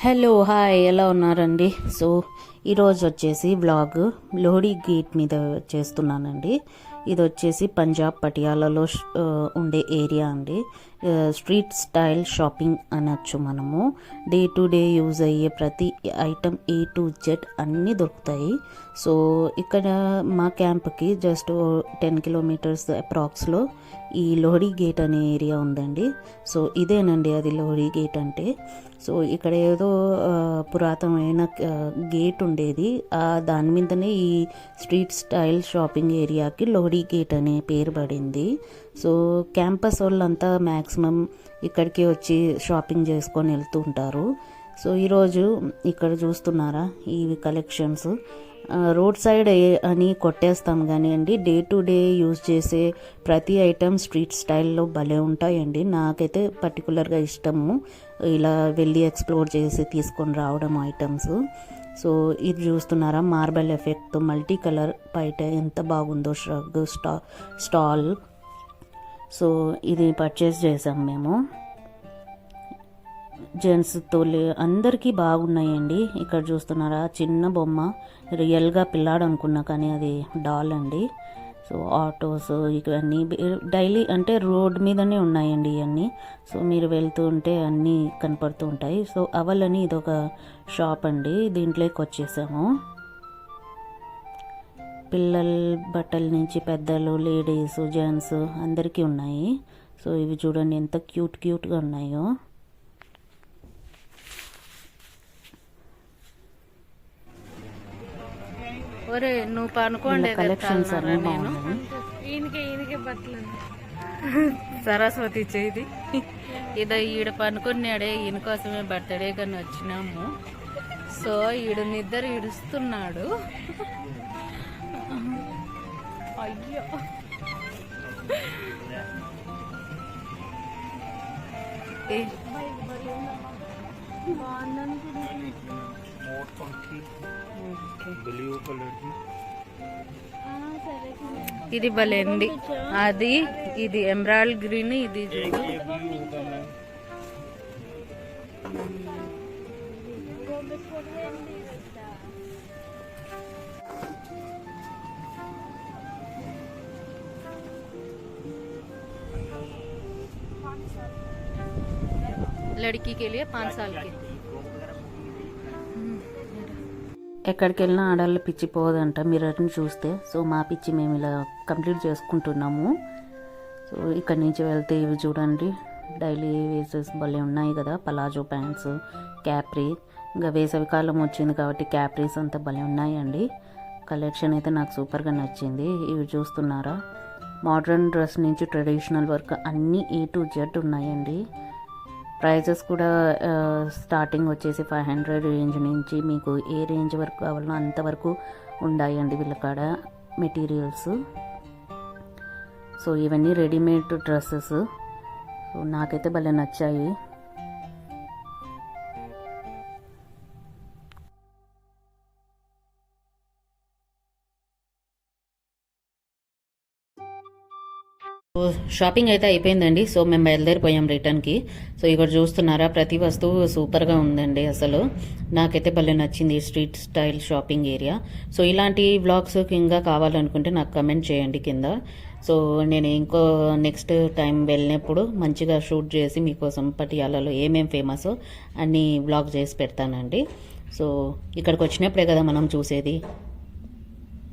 Hello hi ఎలా ఉన్నారండి. So ఈరోజు వచ్చేసి వ్లాగ్ లోహడి గేట్ మీద చేస్తున్నానండి. ఇది వచ్చేసి పంజాబ్ పటియాలలో ఉండే ఏరియా అండి. స్ట్రీట్ స్టైల్ షాపింగ్ అనొచ్చు. మనము డే టు డే యూజ్ అయ్యే ప్రతి ఐటమ్ A to Z అన్నీ దొరుకుతాయి. సో ఇక్కడ మా క్యాంప్కి జస్ట్ 10 కిలోమీటర్స్ అప్రాక్స్లో ఈ లోహడి గేట్ అనే ఏరియా ఉందండి. సో ఇదేనండి అది లోహడి గేట్ అంటే. సో ఇక్కడ ఏదో పురాతనమైన గేట్ ఉండేది, దాని మీదనే ఈ స్ట్రీట్ స్టైల్ షాపింగ్ ఏరియాకి లోహడి గేట్ అనే పేరు పడింది. సో క్యాంపస్ వాళ్ళంతా మ్యాక్సిమం ఇక్కడికి వచ్చి షాపింగ్ చేసుకొని వెళ్తూ ఉంటారు. సో ఈరోజు ఇక్కడ చూస్తున్నారా ఈ కలెక్షన్స్. రోడ్ సైడ్ అని కొట్టేస్తాం కానీ అండి, డే టు డే యూజ్ చేసే ప్రతి ఐటమ్ స్ట్రీట్ స్టైల్లో భలే ఉంటాయండి. నాకైతే పర్టికులర్గా ఇష్టము ఇలా వెళ్ళి ఎక్స్ప్లోర్ చేసి తీసుకొని రావడం ఐటమ్స్. సో ఇది చూస్తున్నారా మార్బల్ ఎఫెక్ట్ మల్టీ కలర్ బయట ఎంత బాగుందో ష్రగ్ స్టాల్. సో ఇది పర్చేస్ చేసాం మేము. జెంట్స్ తోలే అందరికీ బాగున్నాయండి. ఇక్కడ చూస్తున్నారా చిన్న బొమ్మ, రియల్గా పిల్లాడు అనుకున్నా కానీ అది డాల్ అండి. సో ఆటోస్ ఇవన్నీ డైలీ అంటే రోడ్ మీదనే ఉన్నాయండి ఇవన్నీ. సో మీరు వెళ్తూ ఉంటే అన్నీ కనపడుతూ ఉంటాయి. సో అవలని ఇదొక షాప్ అండి, దీంట్లోకి వచ్చేసాము. పిల్లల బట్టల నుంచి పెద్దలు, లేడీస్, జెంట్స్ అందరికీ ఉన్నాయి. సో ఇవి చూడండి ఎంత క్యూట్గా ఉన్నాయో. ఒరే నువ్వు పనుకోండి కలెక్షన్స్ అన్నీ బాగున్నాయి. సరస్వతి చేది ఇదో ఈడ పనుకున్నాడే, ఈయన కోసమే బర్త్డే కానీ వచ్చినాము. సో ఈడు నిద్ర ఇడుస్తున్నాడు. అయ్యో ఇది భలే అండి. అది ఇది ఎమరాల్డ్ గ్రీన్, ఇది చూడు लड़की के लिए 5 साल की. ఎక్కడికి వెళ్ళినా ఆడవాళ్ళ పిచ్చి పోదంట మిర్రర్ని చూస్తే. సో మా పిచ్చి మేము ఇలా కంప్లీట్ చేసుకుంటున్నాము. సో ఇక్కడి నుంచి వెళ్తే ఇవి చూడండి డైలీ వేసెస్ భలే ఉన్నాయి కదా, పలాజో ప్యాంట్స్, క్యాప్రీ. ఇంకా వేసవికాలం వచ్చింది కాబట్టి క్యాప్రీస్ అంతా భలే ఉన్నాయండి. కలెక్షన్ అయితే నాకు సూపర్గా నచ్చింది. ఇవి చూస్తున్నారా మోడ్రన్ డ్రెస్ నుంచి ట్రెడిషనల్ వర్క్ అన్నీ A to Z ఉన్నాయండి. ప్రైజెస్ కూడా స్టార్టింగ్ వచ్చేసి 500 రేంజ్ నుంచి మీకు ఏ రేంజ్ వరకు కావాలో అంతవరకు ఉన్నాయండి వీళ్ళ కాడ మెటీరియల్స్. సో ఇవన్నీ రెడీమేడ్ డ్రెస్సెస్. సో నాకైతే భలే నచ్చాయి. షాపింగ్ అయితే అయిపోయిందండి. సో మేము బయలుదేరిపోయాం రిటర్న్కి. సో ఇక్కడ చూస్తున్నారా ప్రతి వస్తువు సూపర్గా ఉందండి. అసలు నాకైతే భలే నచ్చింది ఈ street style shopping area. So ఇలాంటి వ్లాగ్స్ ఇంకా కావాలనుకుంటే నాకు కమెంట్ చేయండి కింద. సో నేను ఇంకో నెక్స్ట్ టైం వెళ్ళినప్పుడు మంచిగా షూట్ చేసి మీకోసం పటియాలలో ఏమేం ఫేమస్ అన్ని వ్లాగ్ చేసి పెడతానండి. సో ఇక్కడికి వచ్చినప్పుడే కదా మనం చూసేది.